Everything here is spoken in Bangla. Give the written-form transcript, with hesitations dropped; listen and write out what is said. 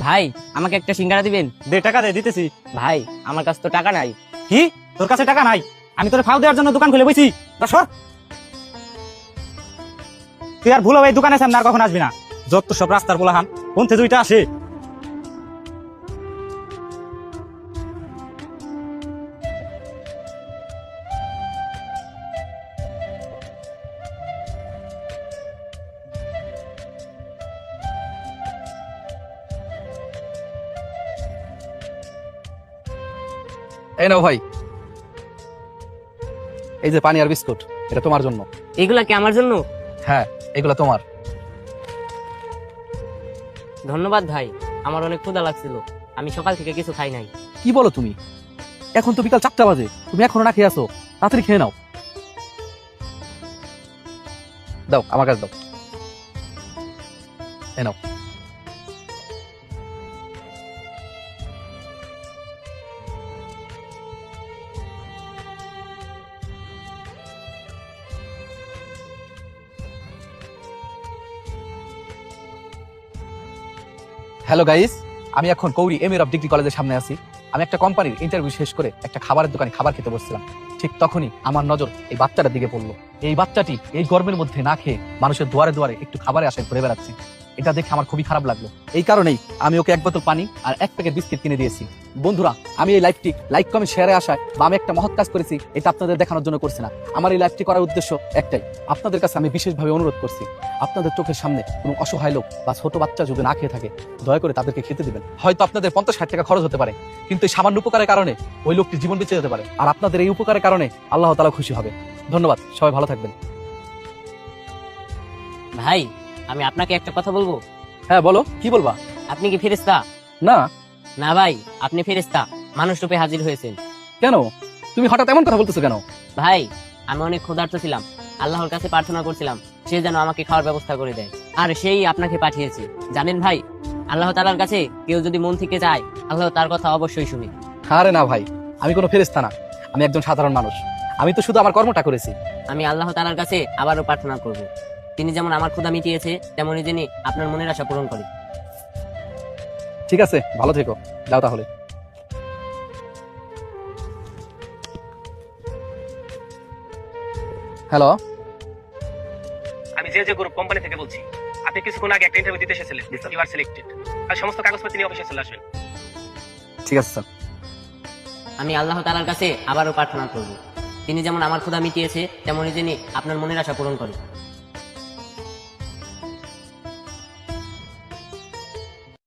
ভাই আমাকে একটা সিঙ্গারা দিবেন? দে, টাকা দে, দিতেছি। ভাই আমার কাছে তো টাকা নাই। কি, তোর কাছে টাকা নাই? আমি তোর ফাও দেওয়ার জন্য দোকান খুলে বইছি? তা সর। তুই আর ভুল হবে এই দোকানে সামনে আর কখন আসবি না। যত সব রাস্তার পোলাহান কোন থেকে দুইটা আসে। এই নাও ভাই, এই যে পানি আর বিস্কুট, এটা তোমার জন্য। এগুলা কি আমার জন্য? হ্যাঁ, এগুলো তোমার। ধন্যবাদ ভাই, আমার অনেক ক্ষুধা লাগছিল, আমি সকাল থেকে কিছু খাই নাই। কি বলো তুমি? এখন তো বিকাল 4টা বাজে, তুমি এখনো না খেয়ে আসো? তাড়াতাড়ি খেয়ে নাও। দাও, আমার কাছে দাও। এই নাও। হ্যালো গাইস, আমি এখন কৌরি এম এর অফ ডিগ্রি কলেজের সামনে আছি। আমি একটা কোম্পানির ইন্টারভিউ শেষ করে একটা খাবারের দোকানে খাবার খেতে বসছিলাম। ঠিক তখনই আমার নজর এই বাচ্চাটার দিকে পড়লো। এই বাচ্চাটি এই গরমের মধ্যে না খেয়ে মানুষের দুয়ারে দুয়ারে একটু খাবারের আশায় ঘুরে বেড়াচ্ছে। এটা দেখে আমার খুবই খারাপ লাগলো। এই কারণেই আমি ওকে 1 বোতল পানি আর 1 প্যাকেট বিস্কিট কিনে দিয়েছি। বন্ধুরা, আমি এই লাইভটি লাইক কমেন্ট শেয়ারে আসায় বা আমি একটা মহৎ কাজ করেছি এটা আপনাদের দেখানোর জন্য করছি না। আমার এই লাইভটি করার উদ্দেশ্য একটাই, আপনাদের কাছে আমি বিশেষভাবে অনুরোধ করছি, আপনাদের চোখের সামনে কোনো অসহায় লোক বা ছোট বাচ্চা যদি না খেয়ে থাকে, দয়া করে তাদেরকে খেতে দিবেন। হয়তো আপনাদের 50-60 টাকা খরচ হতে পারে, কিন্তু এই সামান্য উপকারের কারণে ওই লোকটির জীবন বেঁচে যেতে পারে। আর আপনাদের এই উপকারের কারণে আল্লাহ তাআলা খুশি হবে। ধন্যবাদ, সবাই ভালো থাকবেন। ভাই আমি আপনাকে একটা কথা বলবো। হ্যাঁ বলো, কি বলবা? আপনি কি ফেরেশতা? না। না ভাই, আপনি ফেরেশতা, মানুষ রূপে হাজির হয়েছেন। কেন তুমি হঠাৎ এমন কথা বলতেছো কেন? ভাই আমি অনেক ক্ষুধার্ত ছিলাম, আল্লাহর কাছে প্রার্থনা করছিলাম সে যেন আমাকে খাওয়ার ব্যবস্থা করে দেয়, আর সেই আপনাকে পাঠিয়েছে। জানেন ভাই, আল্লাহ তাআলার কাছে কেউ যদি মন থেকে চায়, আল্লাহ তার কথা অবশ্যই শুনে। আরে না ভাই, আমি কোনো ফেরেশতা না, আমি একজন সাধারণ মানুষ। আমি তো শুধু আমার কর্মটা করেছি। আমি আল্লাহ তাআলার কাছে আবারও প্রার্থনা করব, তিনি যেমন আমার ক্ষুধা মিটিয়েছে তেমনই যিনি আপনার মনের আশা পূরণ করে। ঠিক আছে, ভালো থেকো, যাও তাহলে। হ্যালো, আমি যে গ্রুপ কোম্পানি থেকে বলছি। আপনি কিছুক্ষণ আগে একটা ইন্টারভিউ দিতে এসেছিলেন, ইউ আর সিলেক্টেড। আর সমস্ত কাগজপত্র নিয়ে অফিসে চলে আসবেন। ঠিক আছে স্যার। আমি আল্লাহ তাআলার কাছে আবারও প্রার্থনা করব, তিনি যেমন আমার ক্ষুধা মিটিয়েছে তেমনই যিনি আপনার মনের আশা পূরণ করে।